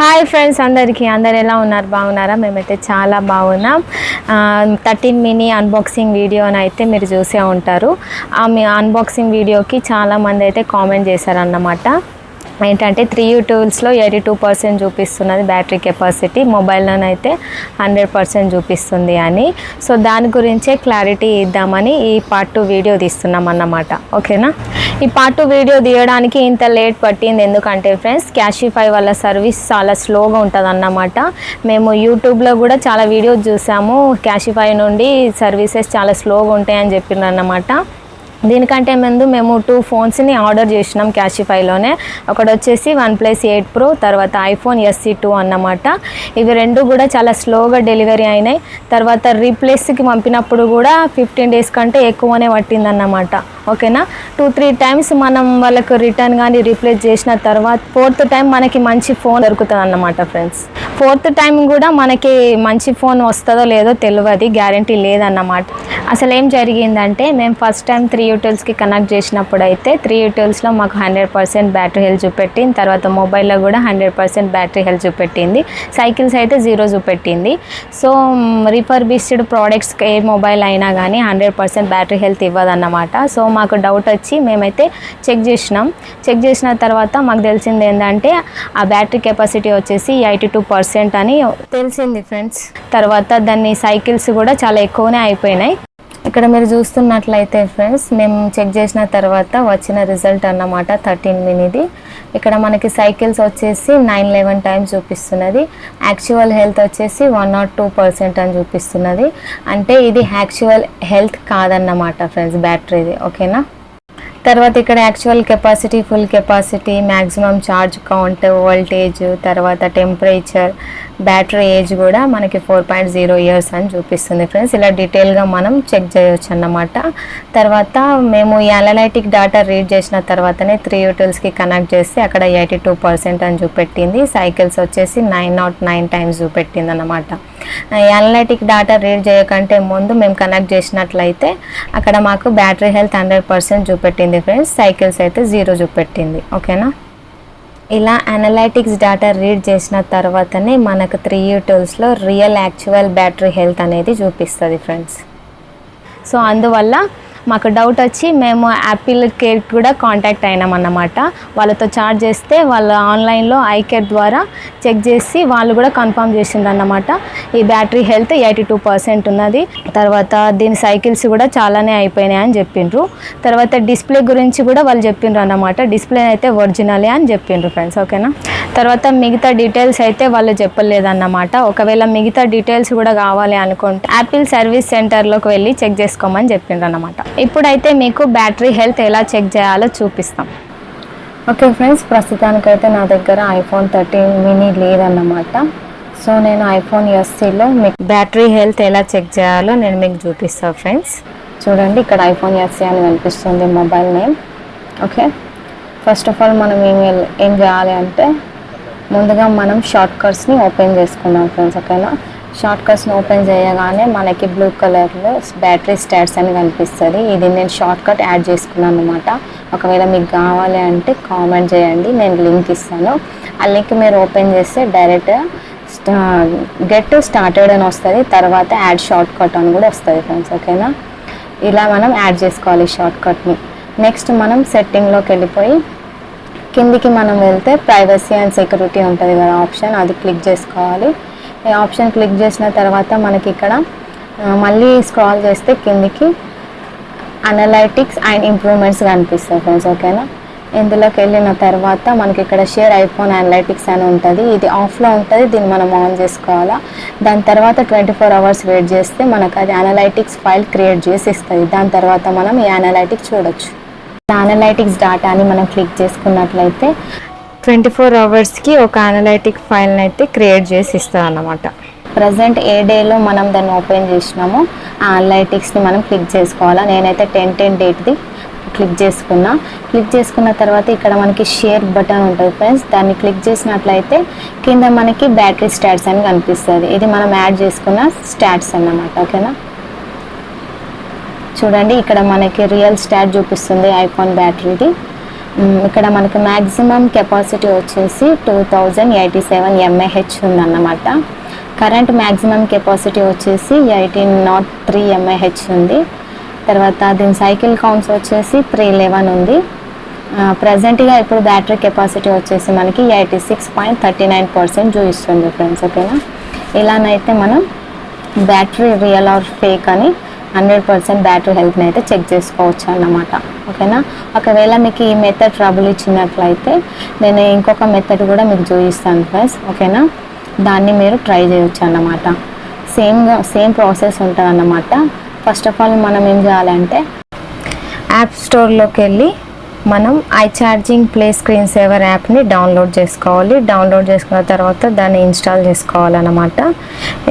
Hi friends, అందరు ఎలా ఉన్నారు? బాగున్నారా? మేమైతే చాలా బాగున్నాం. 13 మినీ అన్బాక్సింగ్ వీడియోని అయితే మీరు చూసే ఉంటారు. మీ అన్బాక్సింగ్ వీడియోకి చాలామంది అయితే కామెంట్ చేశారన్నమాట. ఏంటంటే 3U టూల్స్లో 82% చూపిస్తున్నది బ్యాటరీ కెపాసిటీ, మొబైల్లోనైతే 100% చూపిస్తుంది అని. సో దాని గురించే క్లారిటీ ఇద్దామని ఈ పార్ట్ 2 వీడియో తీస్తున్నాం అన్నమాట. ఓకేనా? ఈ పార్ట్ 2 వీడియో తీయడానికి ఇంత లేట్ పట్టింది ఎందుకంటే ఫ్రెండ్స్, క్యాషిఫై వాళ్ళ సర్వీస్ చాలా స్లోగా ఉంటుంది అన్నమాట. మేము యూట్యూబ్లో కూడా చాలా వీడియోస్ చూసాము, క్యాషిఫై నుండి సర్వీసెస్ చాలా స్లోగా ఉంటాయని చెప్పిండ్రు అన్నమాట. దీనికంటే ముందు మేము 2 ఫోన్స్ని ఆర్డర్ చేసినాం క్యాషిఫైలోనే. ఒకటి వచ్చేసి OnePlus 8 Pro, తర్వాత iPhone SE 2 అన్నమాట. ఇవి రెండు కూడా చాలా స్లోగా డెలివరీ అయినాయి. తర్వాత రీప్లేస్కి పంపినప్పుడు కూడా 15 days కంటే ఎక్కువనే పట్టిందన్నమాట. ఓకేనా? 2-3 times మనం వాళ్ళకు రిటర్న్ కానీ రీప్లేస్ చేసిన తర్వాత 4th time మనకి మంచి ఫోన్ దొరుకుతుంది అన్నమాట ఫ్రెండ్స్. 4th time కూడా మనకి మంచి ఫోన్ వస్తుందో లేదో తెలియదు, గ్యారంటీ లేదన్నమాట. అసలు ఏం జరిగిందంటే, మేము ఫస్ట్ టైం 3U టూల్స్కి కనెక్ట్ చేసినప్పుడు అయితే 3U టూల్స్లో మాకు 100% బ్యాటరీ హెల్త్ చూపెట్టింది. తర్వాత మొబైల్లో కూడా 100% బ్యాటరీ హెల్త్ చూపెట్టింది. సైకిల్స్ అయితే 0 చూపెట్టింది. సో రిఫర్బిష్డ్ ప్రోడక్ట్స్ ఏ మొబైల్ అయినా కానీ 100% బ్యాటరీ హెల్త్ ఇవ్వదన్నమాట. సో మాకు డౌట్ వచ్చి మేమైతే చెక్ చేసినాం. చెక్ చేసిన తర్వాత మాకు తెలిసింది ఏంటంటే, ఆ బ్యాటరీ కెపాసిటీ వచ్చేసి 82% అని తెలిసింది ఫ్రెండ్స్. తర్వాత దాన్ని సైకిల్స్ కూడా చాలా ఎక్కువనే అయిపోయినాయి. ఇక్కడ మీరు చూస్తున్నట్లయితే ఫ్రెండ్స్, మేము చెక్ చేసిన తర్వాత వచ్చిన రిజల్ట్ అన్నమాట 13 మినీది. ఇక్కడ మనకి సైకిల్స్ వచ్చేసి 911 times చూపిస్తున్నది. యాక్చువల్ హెల్త్ వచ్చేసి 102% అని చూపిస్తున్నది. అంటే ఇది యాక్చువల్ హెల్త్ కాదన్నమాట ఫ్రెండ్స్, బ్యాటరీది. ఓకేనా? తర్వాత ఇక్కడ actual capacity, full capacity, maximum charge count, voltage, తర్వాత టెంపరేచర్, బ్యాటరీ ఏజ్ కూడా మనకి 4.0 years అని చూపిస్తుంది ఫ్రెండ్స్. ఇలా డీటెయిల్గా మనం చెక్ చేయొచ్చు అన్నమాట. తర్వాత మేము ఈ అనలైటిక్ డేటా రీడ్ చేసిన తర్వాతనే 3U టూల్స్కి కనెక్ట్ చేస్తే అక్కడ 82% అని చూపెట్టింది. సైకిల్స్ వచ్చేసి 909 times చూపెట్టింది అన్నమాట. ఈ అనలైటిక్ డేటా రీడ్ చేయకంటే ముందు మేము కనెక్ట్ చేసినట్లయితే అక్కడ మాకు బ్యాటరీ హెల్త్ 100% చూపెట్టింది ఫ్రెండ్స్, సైకిల్స్ అయితే 0 చూపెట్టింది. ఓకేనా? ఇలా అనలైటిక్స్ డేటా రీడ్ చేసిన తర్వాతనే మనకు 3U టూల్స్లో రియల్ యాక్చువల్ బ్యాటరీ హెల్త్ అనేది చూపిస్తుంది ఫ్రెండ్స్. సో అందువల్ల మాకు డౌట్ వచ్చి మేము యాపిల్ కేర్ కూడా కాంటాక్ట్ అయినామన్నమాట. వాళ్ళతో చార్జ్ చేస్తే వాళ్ళు ఆన్లైన్లో iCare ద్వారా చెక్ చేసి వాళ్ళు కూడా కన్ఫర్మ్ చేసిండ్రు అన్నమాట. ఈ బ్యాటరీ హెల్త్ 82% ఉన్నది. తర్వాత దీని సైకిల్స్ కూడా చాలానే అయిపోయినాయి అని చెప్పిండ్రు. తర్వాత డిస్ప్లే గురించి కూడా వాళ్ళు చెప్పిండ్రు అన్నమాట. డిస్ప్లే అయితే ఒరిజినలే అని చెప్పిండ్రు ఫ్రెండ్స్. ఓకేనా? తర్వాత మిగతా డీటెయిల్స్ అయితే వాళ్ళు చెప్పలేదన్నమాట. ఒకవేళ మిగతా డీటెయిల్స్ కూడా కావాలి అనుకుంటే యాపిల్ సర్వీస్ సెంటర్లోకి వెళ్ళి చెక్ చేసుకోమని చెప్పిండ్రు అన్నమాట. ఇప్పుడైతే మీకు బ్యాటరీ హెల్త్ ఎలా చెక్ చేయాలో చూపిస్తాం. ఓకే ఫ్రెండ్స్, ప్రస్తుతానికైతే నా దగ్గర iPhone 13 మినీ లేదన్నమాట. సో నేను iPhone SEలో మీకు బ్యాటరీ హెల్త్ ఎలా చెక్ చేయాలో నేను మీకు చూపిస్తాను ఫ్రెండ్స్. చూడండి, ఇక్కడ iPhone SE అని కనిపిస్తుంది mobile name. Okay, first of all మనం ఏం చేయాలి అంటే, ముందుగా మనం షార్ట్ కట్స్ని ఓపెన్ చేసుకుందాం ఫ్రెండ్స్. ఓకేనా? షార్ట్ కట్స్ని ఓపెన్ చేయగానే మనకి బ్లూ కలర్లో బ్యాటరీ స్టాట్స్ అని కనిపిస్తుంది. ఇది నేను షార్ట్ కట్ యాడ్ చేసుకున్నాను అనమాట. ఒకవేళ మీకు కావాలి అంటే కామెంట్ చేయండి, నేను లింక్ ఇస్తాను. ఆ లింక్ మీరు ఓపెన్ చేస్తే డైరెక్ట్గా గెట్ స్టార్టెడ్ అని వస్తుంది. తర్వాత యాడ్ షార్ట్ కట్ అని కూడా వస్తుంది ఫ్రెండ్స్. ఓకేనా? ఇలా మనం యాడ్ చేసుకోవాలి షార్ట్ కట్ని. నెక్స్ట్ మనం సెట్టింగ్లోకి వెళ్ళిపోయి కిందికి మనం వెళ్తే ప్రైవసీ అండ్ సెక్యూరిటీ ఉంటుంది కదా ఆప్షన్, అది క్లిక్ చేసుకోవాలి. ఈ ఆప్షన్ క్లిక్ చేసిన తర్వాత మనకి ఇక్కడ మళ్ళీ స్క్రాల్ చేస్తే కిందికి అనలైటిక్స్ అండ్ ఇంప్రూవ్మెంట్స్ కనిపిస్తాయి ఫ్రెండ్స్. ఓకేనా? ఇందులోకి వెళ్ళిన తర్వాత మనకి ఇక్కడ షేర్ iPhone అనలైటిక్స్ అని ఉంటుంది. ఇది ఆఫ్లో ఉంటుంది, దీన్ని మనం ఆన్ చేసుకోవాలా. దాని తర్వాత 24 hours వెయిట్ చేస్తే మనకు అది అనలైటిక్స్ ఫైల్ క్రియేట్ చేసి ఇస్తుంది. దాని తర్వాత మనం ఈ అనలైటిక్స్ చూడొచ్చు. అనలైటిక్స్ డేటాని మనం క్లిక్ చేసుకున్నట్లయితే 24 hours ఒక అనలైటిక్ ఫైల్ని అయితే క్రియేట్ చేసి ఇస్తాం అన్నమాట. ప్రజెంట్ ఏ డేలో మనం దాన్ని ఓపెన్ చేసినామో ఆ అనలైటిక్స్ని మనం క్లిక్ చేసుకోవాలా. నేనైతే 10/10 డేట్ది క్లిక్ చేసుకున్నా. క్లిక్ చేసుకున్న తర్వాత ఇక్కడ మనకి షేర్ బటన్ ఉంటుంది ఫ్రెండ్స్, దాన్ని క్లిక్ చేసినట్లయితే కింద మనకి బ్యాటరీ స్టాట్స్ అని కనిపిస్తుంది. ఇది మనం యాడ్ చేసుకున్న స్టాట్స్ అన్నమాట. ఓకేనా? చూడండి, ఇక్కడ మనకి రియల్ స్టాట్ చూపిస్తుంది iPhone బ్యాటరీది. ఇక్కడ మనకు మ్యాక్సిమం కెపాసిటీ వచ్చేసి 2087 mAh ఉందన్నమాట. కరెంట్ మ్యాక్సిమం కెపాసిటీ వచ్చేసి 1803 mAh ఉంది. తర్వాత దీని సైకిల్ కౌంట్స్ వచ్చేసి 311 ఉంది. ప్రజెంట్గా ఇప్పుడు బ్యాటరీ కెపాసిటీ వచ్చేసి మనకి 86.39% చూపిస్తుంది ఫ్రెండ్స్. ఓకేనా, ఇలానైతే మనం బ్యాటరీ రియల్ ఆర్ ఫేక్ అని 100% బ్యాటరీ హెల్త్ని అయితే చెక్ చేసుకోవచ్చు అన్నమాట. ఓకేనా, ఒకవేళ మీకు ఈ మెథడ్ ట్రబుల్ ఇచ్చినట్లయితే నేను ఇంకొక మెథడ్ కూడా మీకు చూపిస్తాను ఫ్రెండ్స్. ఓకేనా, దాన్ని మీరు ట్రై చేయొచ్చు అన్నమాట. సేమ్ ప్రాసెస్ ఉంటుంది అన్నమాట. ఫస్ట్ ఆఫ్ ఆల్ మనం ఏం చేయాలంటే యాప్ స్టోర్లోకి వెళ్ళి మనం iCharging ప్లే స్క్రీన్ సేవర్ యాప్ని డౌన్లోడ్ చేసుకోవాలి. డౌన్లోడ్ చేసుకున్న తర్వాత దాన్ని ఇన్స్టాల్ చేసుకోవాలన్నమాట.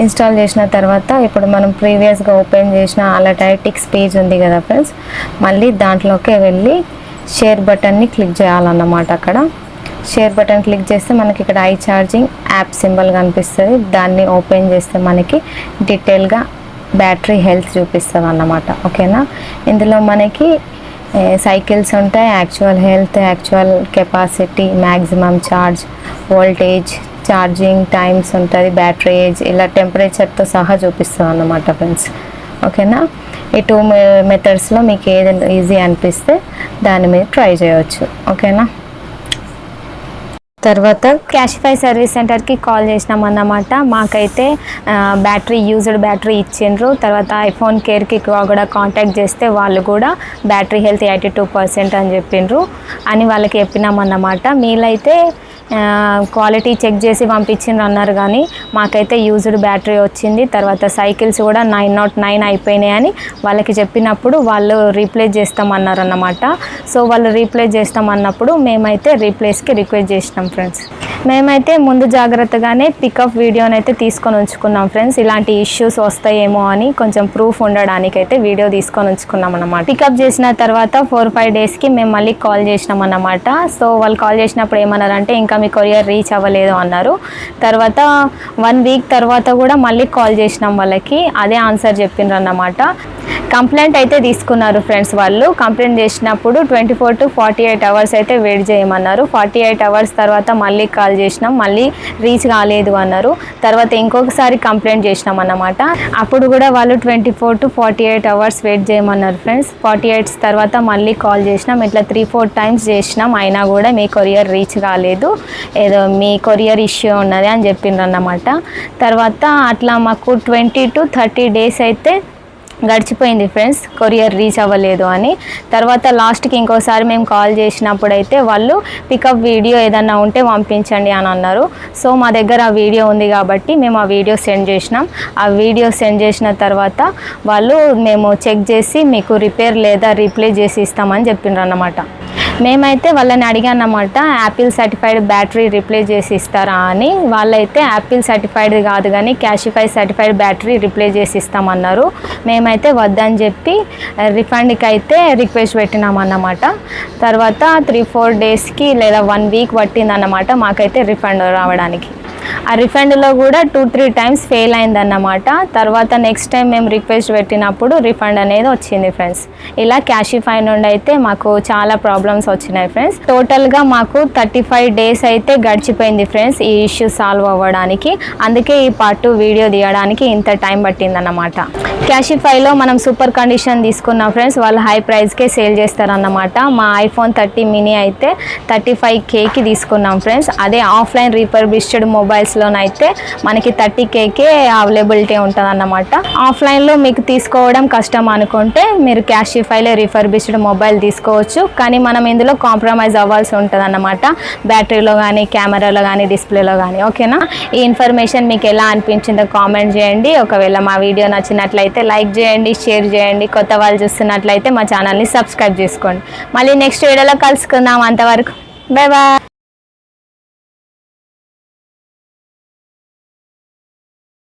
ఇన్స్టాల్ చేసిన తర్వాత ఇప్పుడు మనం ప్రీవియస్గా ఓపెన్ చేసిన అలర్టైటిక్స్ పేజ్ ఉంది కదా ఫ్రెండ్స్, మళ్ళీ దాంట్లోకి వెళ్ళి షేర్ బటన్ని క్లిక్ చేయాలన్నమాట. అక్కడ షేర్ బటన్ క్లిక్ చేస్తే మనకి ఇక్కడ iCharging యాప్ సింబల్ కనిపిస్తుంది. దాన్ని ఓపెన్ చేస్తే మనకి డీటెయిల్గా బ్యాటరీ హెల్త్ చూపిస్తుంది అన్నమాట. ఓకేనా, ఇందులో మనకి సైకిల్స్ ఉంటాయి, actual health, actual capacity, maximum charge, voltage, charging times ఉంటుంది, బ్యాటరీ ఏజ్, ఇలా టెంపరేచర్తో సహా చూపిస్తుంది అన్నమాట ఫ్రెండ్స్. ఓకేనా, ఈ 2 మెథడ్స్లో మీకు ఏది ఈజీ అనిపిస్తే దాన్ని మీరు ట్రై చేయవచ్చు. ఓకేనా, తర్వాత క్యాషిఫై సర్వీస్ సెంటర్కి కాల్ చేసినాం అన్నమాట. మాకైతే యూజ్డ్ బ్యాటరీ ఇచ్చిండ్రు. తర్వాత ఐఫోన్ కేర్కి కూడా కాంటాక్ట్ చేస్తే వాళ్ళు కూడా బ్యాటరీ హెల్త్ 82% అని చెప్పిండ్రు అని వాళ్ళకి చెప్పినామన్నమాట. మీరైతే క్వాలిటీ చెక్ చేసి పంపించిండ్రు అన్నారు, కానీ మాకైతే యూజ్డ్ బ్యాటరీ వచ్చింది. తర్వాత సైకిల్స్ కూడా 909 అయిపోయినాయి అని వాళ్ళకి చెప్పినప్పుడు వాళ్ళు రీప్లేస్ చేస్తామన్నారు అన్నమాట. సో వాళ్ళు రీప్లేస్ చేస్తామన్నప్పుడు మేమైతే రీప్లేస్కి రిక్వెస్ట్ చేసినాం ఫ్రెండ్స్. మేమైతే ముందు జాగ్రత్తగానే పికప్ వీడియోని అయితే తీసుకొని ఉంచుకున్నాం ఫ్రెండ్స్. ఇలాంటి ఇష్యూస్ వస్తాయేమో అని కొంచెం ప్రూఫ్ ఉండడానికైతే వీడియో తీసుకొని ఉంచుకున్నాం అన్నమాట. పికప్ చేసిన తర్వాత 4-5 డేస్కి మేము మళ్ళీ కాల్ చేసినాం అన్నమాట. సో వాళ్ళు కాల్ చేసినప్పుడు ఏమన్నారంటే ఇంకా మీ కొరియర్ రీచ్ అవ్వలేదు అన్నారు. తర్వాత 1 వీక్ తర్వాత కూడా మళ్ళీ కాల్ చేసినాం వాళ్ళకి, అదే ఆన్సర్ చెప్పిండ్రు అన్నమాట. కంప్లైంట్ అయితే తీసుకున్నారు ఫ్రెండ్స్. వాళ్ళు కంప్లైంట్ చేసినప్పుడు 24 to 48 అవర్స్ అయితే వెయిట్ చేయమన్నారు. 48 అవర్స్ తర్వాత మళ్ళీ కాల్ చేసినాం, మళ్ళీ రీచ్ కాలేదు అన్నారు. తర్వాత ఇంకొకసారి కంప్లైంట్ చేసినాం అన్నమాట. అప్పుడు కూడా వాళ్ళు 24 to 48 అవర్స్ వెయిట్ చేయమన్నారు ఫ్రెండ్స్. 48 తర్వాత మళ్ళీ కాల్ చేసినాం. ఇట్లా 3-4 టైమ్స్ చేసినాం, అయినా కూడా మీ కొరియర్ రీచ్ కాలేదు, ఏదో మీ కొరియర్ ఇష్యూ ఉన్నది అని చెప్పిండ్రు అన్నమాట. తర్వాత అట్లా మాకు 20 to 30 డేస్ అయితే గడిచిపోయింది ఫ్రెండ్స్, కొరియర్ రీచ్ అవ్వలేదు అని. తర్వాత లాస్ట్కి ఇంకోసారి మేము కాల్ చేసినప్పుడు అయితే వాళ్ళు పికప్ వీడియో ఏదన్నా ఉంటే పంపించండి అని అన్నారు. సో మా దగ్గర ఆ వీడియో ఉంది కాబట్టి మేము ఆ వీడియో సెండ్ చేసినాం. ఆ వీడియో సెండ్ చేసిన తర్వాత వాళ్ళు మేము చెక్ చేసి మీకు రిపేర్ లేదా రీప్లేస్ చేసి ఇస్తామని చెప్పిండ్రు అన్నమాట. మేమైతే వాళ్ళని అడిగానమాట, యాపిల్ సర్టిఫైడ్ బ్యాటరీ రిప్లేస్ చేసి ఇస్తారా అని. వాళ్ళైతే యాపిల్ సర్టిఫైడ్ కాదు కానీ క్యాషిఫై సర్టిఫైడ్ బ్యాటరీ రిప్లేస్ చేసి ఇస్తామన్నారు. మేమైతే వద్దని చెప్పి రిఫండ్కి అయితే రిక్వెస్ట్ పెట్టినామన్నమాట. తర్వాత 3-4 డేస్కి లేదా 1 వీక్ పట్టిందన్నమాట మాకైతే రిఫండ్ రావడానికి. ఆ రిఫండ్లో కూడా 2-3 టైమ్స్ ఫెయిల్ అయిందన్నమాట. తర్వాత నెక్స్ట్ టైం మేము రిక్వెస్ట్ పెట్టినప్పుడు రిఫండ్ అనేది వచ్చింది ఫ్రెండ్స్. ఇలా క్యాషిఫై నుండి అయితే మాకు చాలా ప్రాబ్లమ్స్ వచ్చినాయి ఫ్రెండ్స్. టోటల్గా మాకు 35 డేస్ అయితే గడిచిపోయింది ఫ్రెండ్స్ ఈ ఇష్యూ సాల్వ్ అవ్వడానికి. అందుకే ఈ పార్ట్ 2 వీడియో తీయడానికి ఇంత టైం పట్టిందన్నమాట. క్యాషిఫైలో మనం సూపర్ కండిషన్ తీసుకున్నాం ఫ్రెండ్స్, వాళ్ళు హై ప్రైస్కే సేల్ చేస్తారన్నమాట. మా iPhone 30 mini అయితే 35Kకి తీసుకున్నాం ఫ్రెండ్స్. అదే ఆఫ్లైన్ రీపర్బిష్డ్ మొబైల్స్లోనైతే మనకి 30Kకే అవైలబిలిటీ ఉంటుంది అన్నమాట. ఆఫ్లైన్లో మీకు తీసుకోవడం కష్టం అనుకుంటే మీరు క్యాషిఫైలో రీపర్బిష్డ్ మొబైల్ తీసుకోవచ్చు, కానీ మనం ఇందులో కాంప్రమైజ్ అవ్వాల్సి ఉంటుంది అన్నమాట, బ్యాటరీలో కానీ కెమెరాలో కానీ డిస్ప్లేలో కానీ. ఓకేనా, ఈ ఇన్ఫర్మేషన్ మీకు ఎలా అనిపించిందో కామెంట్ చేయండి. ఒకవేళ మా వీడియో నచ్చినట్లయితే లైక్ చేయండి, షేర్ చేయండి. కొత్త వాళ్ళు చూస్తున్నట్లయితే మా ఛానల్ని సబ్స్క్రైబ్ చేసుకోండి. మళ్ళీ నెక్స్ట్ వీడియోలో కలుసుకుందాం. అంతవరకు బై బాయ్.